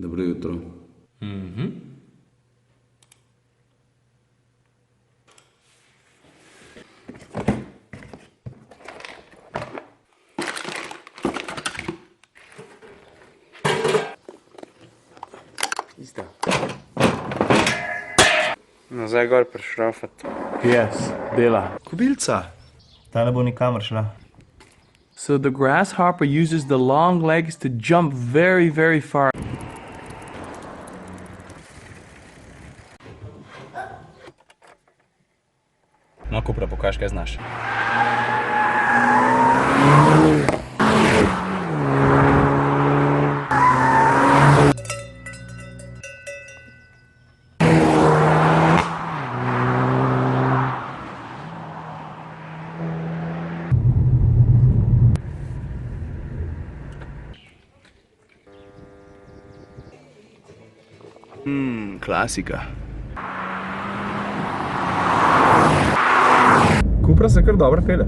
Dobro jutro. Isto. Nazaj gor prešrafati. Yes, dela. Kobilca. Ta ne bo nikamor šla. So the grasshopper uses the long legs to jump very, very far. No, Kupra, pokaž, kaj znaš. Klasika. Kupra se kar dobro pele.